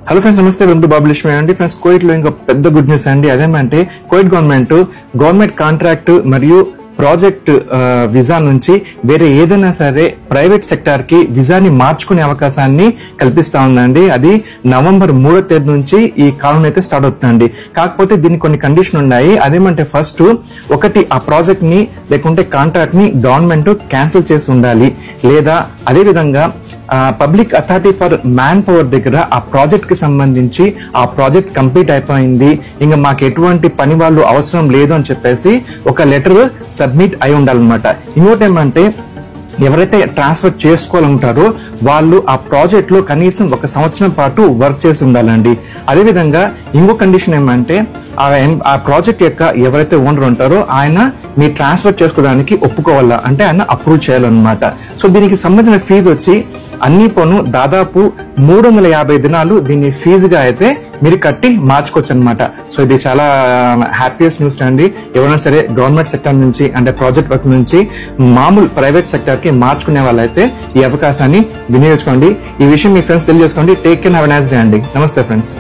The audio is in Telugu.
హలో ఫ్రెండ్స్, నమస్తే. వెల్కమ్ టు బాబులిష్మి అండి. ఫ్రెండ్స్, కువైట్ లో ఇంకా పెద్ద గుడ్ న్యూస్ అండి. అదేమంటే కువైట్ గవర్నమెంట్ కాంట్రాక్ట్ మరియు ప్రాజెక్ట్ విజా నుంచి వేరే ఏదైనా సరే ప్రైవేట్ సెక్టార్ కి విజాని మార్చుకునే అవకాశాన్ని కల్పిస్తా ఉందండి. అది నవంబర్ 3వ తేదీ నుంచి ఈ కాలం అయితే స్టార్ట్ అవుతుందండి. కాకపోతే దీనికి కొన్ని కండిషన్ ఉన్నాయి. అదేమంటే ఫస్ట్ ఒకటి, ఆ ప్రాజెక్ట్ ని లేకుంటే కాంట్రాక్ట్ ని గవర్నమెంట్ క్యాన్సిల్ చేసి ఉండాలి, లేదా అదే విధంగా public authority for man power దగ్గర ఆ ప్రాజెక్ట్ కి సంబంధించి ఆ ప్రాజెక్ట్ కంప్లీట్ అయిపోయింది, ఇంకా మాకు ఎటువంటి పని వాళ్ళు అవసరం లేదు అని చెప్పేసి ఒక లెటర్ సబ్మిట్ అయి ఉండాలన్నమాట. ఇంకోటి ఏమంటే ఎవరైతే ట్రాన్స్ఫర్ చేసుకోవాలంటారో వాళ్ళు ఆ ప్రాజెక్ట్ లో కనీసం 1 సంవత్సరం పాటు వర్క్ చేసి ఉండాలండి. అదేవిధంగా ఇంకో కండిషన్ ఏమంటే ఆ ప్రాజెక్ట్ యొక్క ఎవరైతే ఓనర్ ఉంటారో ఆయన మీ ట్రాన్స్ఫర్ చేసుకోవడానికి ఒప్పుకోవాలా, అంటే ఆయన అప్రూవ్ చేయాలన్నమాట. సో దీనికి సంబంధించిన ఫీజు వచ్చి అన్ని పోను దాదాపు 350 దినాలు దీన్ని ఫీజుగా అయితే మీరు కట్టి మార్చుకోవచ్చు అనమాట. సో ఇది చాలా హ్యాపీయెస్ట్ న్యూస్ అండి. ఎవరైనా సరే గవర్నమెంట్ సెక్టర్ నుంచి అంటే ప్రాజెక్ట్ వర్క్ నుంచి మామూలు ప్రైవేట్ సెక్టర్ కి మార్చుకునే వాళ్ళైతే ఈ అవకాశాన్ని వినియోగించుకోండి. ఈ విషయం మీ ఫ్రెండ్స్ తెలియజేసుకోండి. Take care, have a nice day అండి. నమస్తే ఫ్రెండ్స్.